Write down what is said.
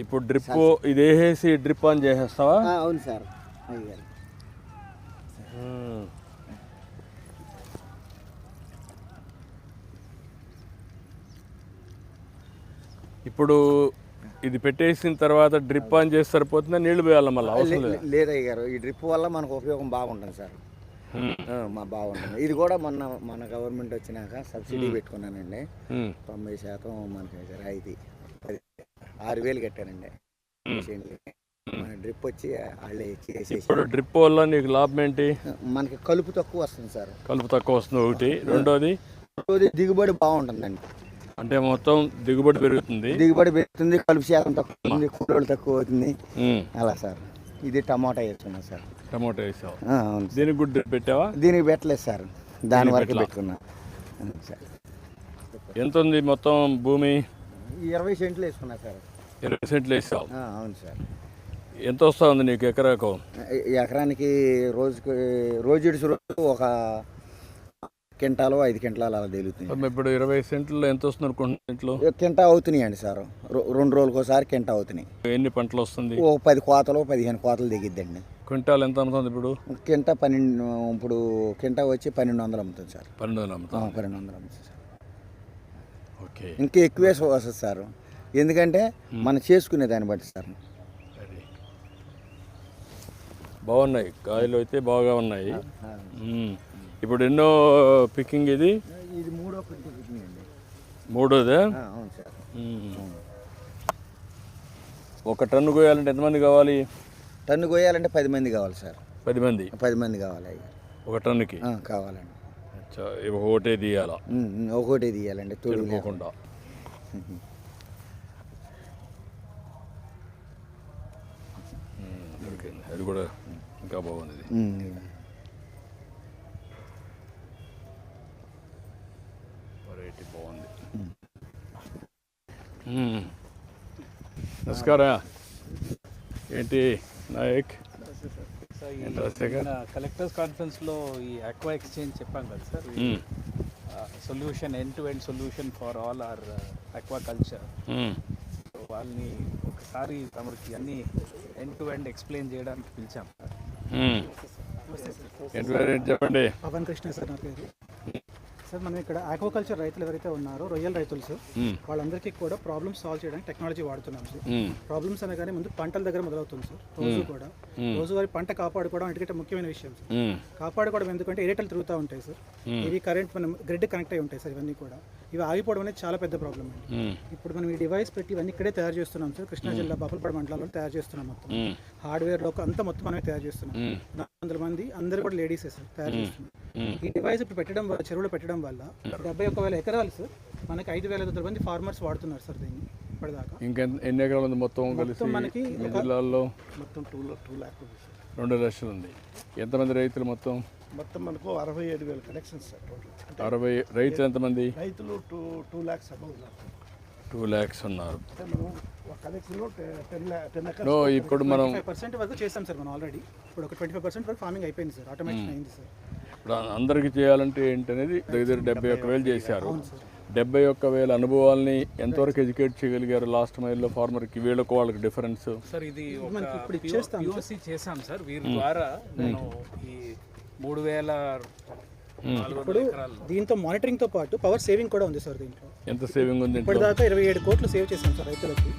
ఇప్పుడు డ్రిప్ ఇది వేసేసి డ్రిప్ ఆన్ చేసేస్తావా? అవును సార్. అయ్యారు ఇప్పుడు ఇది పెట్టేసిన తర్వాత డ్రిప్ ఆన్ చేసి సరిపోతుందా, నీళ్లు పోయాలి మళ్ళీ అవసరం లేదు? లేదయ్య గారు, ఈ డ్రిప్ వల్ల మనకు ఉపయోగం బాగుంటుంది సార్. బాగుంటుంది. ఇది కూడా మన గవర్నమెంట్ వచ్చినాక సబ్సిడీ పెట్టుకున్నానండి. 90% మనకి రాయితీ 6,000 కట్టానండి. మన డ్రిప్ వచ్చి వాళ్ళే ఇప్పుడు డ్రిప్ వల్ల నీకు లాభం ఏంటి? మనకి కలుపు తక్కువ వస్తుంది సార్. కలుపు తక్కువ వస్తుంది ఒకటి. రెండోది దిగుబడి బాగుంటుందండి. అంటే మొత్తం దిగుబడి పెరుగుతుంది. కలుపు శాతం తక్కువ అవుతుంది, కూలోళ్ళు తక్కువ అవుతుంది. అలా సార్. ఇది టమాటా వేసుకున్నా సార్. టమాటా వేసావు? అవును. దీనికి కూడా డ్రిప్ పెట్టావా? దీనికి పెట్టలేదు సార్, దాని వరకు పెట్టుకున్నా సార్. ఎంత ఉంది మొత్తం భూమి? 20 సెంట్లు వేసుకున్నా సార్. 20 సెంట్లు వేసావు? అవును సార్. ఎంత వస్తా ఉంది నీకు ఎకరాకు? ఎకరానికి రోజు ఒక కింటాలు 5 కింటాలు అలా తేలుతుంది. ఇప్పుడు 20 సెంట్లో ఎంత వస్తుంది అనుకుంటున్నా? కింటా అవుతున్నాయండి సార్. 2 రోజులకు ఒకసారి కింటా అవుతున్నాయి. ఎన్ని పంటలు వస్తుంది? ఓ 10 కోతలు 15 కోతలు దిగిద్దండి. క్వింటాల్ ఎంత అమ్ముతుంది ఇప్పుడు? కింటా 12. ఇప్పుడు కింటా వచ్చి 1200 అమ్ముతుంది సార్. 1200 అమ్ముతుంది. 1200 అమ్ముతుంది సార్. ఓకే. ఇంకా ఎక్కువే వస్తుంది సార్, ఎందుకంటే మనం చేసుకునే దాన్ని బట్టి సార్. బాగున్నాయి కాయలు అయితే, బాగా ఉన్నాయి. ఇప్పుడు ఎన్నో పికింగ్ ఇది? ఇది మూడో పికింగ్ అండి. మూడోదే? అవును సార్. ఒక టన్ను కోయాలంటే ఎంతమంది కావాలి? టన్ను కోయాలంటే 10 మంది కావాలి సార్. 10 మంది? 10 మంది కావాలి ఒక టన్నుకి? కావాలండి. ఒకటే తీయాలా? ఒకటే తీయాలండి, తోడుకోకుండా. అది కూడా ఇంకా బాగుంది. వెరైటీ బాగుంది. నమస్కారం. ఏంటి నాయక్? కలెక్టర్స్ కాన్ఫరెన్స్లో ఈ ఆక్వా ఎక్స్చేంజ్ చెప్పాం కదా sir, solution end to end solution for all our aquaculture. వాళ్ళని ఒకసారి తమరికి అన్ని ఎండ్ టు ఎండ్ ఎక్స్ప్లెయిన్ చేయడానికి పిలిచాం సార్. చెప్పండి. పవన్ కృష్ణ సార్ నా పేరు. సార్ మనం ఇక్కడ ఆక్వాకల్చర్ రైతులు ఎవరైతే ఉన్నారో, రొయ్యల రైతులు సార్, వాళ్ళందరికీ కూడా ప్రాబ్లమ్స్ సాల్వ్ చేయడానికి టెక్నాలజీ వాడుతున్నాం సార్. ప్రాబ్లమ్స్ అనగానే ముందు పంటల దగ్గర మొదలవుతుంది సార్. రోజువారి పంట కాపాడుకోవడం ఎందుకంటే ముఖ్యమైన విషయం సార్. కాపాడుకోవడం ఎందుకంటే ఏరేటలు తిరుగుతూ ఉంటాయి సార్. ఇవి కరెంట్ మనం గ్రిడ్ కనెక్ట్ అయి ఉంటాయి సార్. ఇవన్నీ కూడా ఇవి ఆగిపోవడం అనేది చాలా పెద్ద ప్రాబ్లం అండి. ఇప్పుడు మనం ఈ డివైస్ పెట్టి ఇవన్నీ ఇక్కడే తయారు చేస్తున్నాం సార్. కృష్ణా జిల్లా బాపులపాడు మండలంలో తయారు చేస్తున్నాం. మొత్తం హార్డ్వేర్లో అంతా మొత్తం మనమే తయారు చేస్తున్నాం. 400 మంది, అందరూ కూడా లేడీసే సార్ తయారు చేస్తున్నాం. ఈ డివైస్ ఇప్పుడు పెట్టడం వల్ల, చెరువులో పెట్టడం వల్ల 71,000 ఎకరాలు సార్, మనకి 5,500 మంది ఫార్మర్స్ వాడుతున్నారు సార్ దీన్ని ఇప్పటిదాకా. ఇంకా ఎన్ని ఎకరాలు ఉంది మొత్తం కలిసి? మనకి జిల్లాల్లో మొత్తం 2 లాక్ 2 లక్షలు ఉంది. ఎంతమంది రైతులు మొత్తం? మొత్తం మనకు 67,000 కనెక్షన్స్ సార్ టోటల్. 60 రైతులు ఎంతమంది? రైతులు 2 lakhs అబౌవ్ ఉన్నారు. 2 lakhs ఉన్నారు. ఇప్పుడు మనం 5% వరకు చేస్తాం సార్. మనం ఆల్రెడీ ఇప్పుడు ఒక 25% వరకు ఫార్మింగ్ అయిపోయింది సార్, ఆటోమేటిక్ అయింది సార్. ఇప్పుడు అందరికీ చేయాలంటే ఏంటనేది దగ్గర 71,000 చేశారు. 71,000 అనుభవాల్ని ఎంతవరకు ఎడ్యుకేట్ చేయగలిగారు లాస్ట్ మైల్లో ఫార్మర్కి, వీళ్ళకు వాళ్ళకి డిఫరెన్స్? సార్ ఇది ఇప్పుడు POC చేసాం సార్. వీరి ద్వారా నేను ఈ 3,400 ఎకరాలు. దీంతో మానిటరింగ్ తో పాటు పవర్ సేవింగ్ కూడా ఉంది సార్. దీంట్లో ఎంత సేవింగ్ ఉంది? ఇప్పటిదాకా 27 కోట్లు సేవ్ చేశాం సార్ రైతులకి.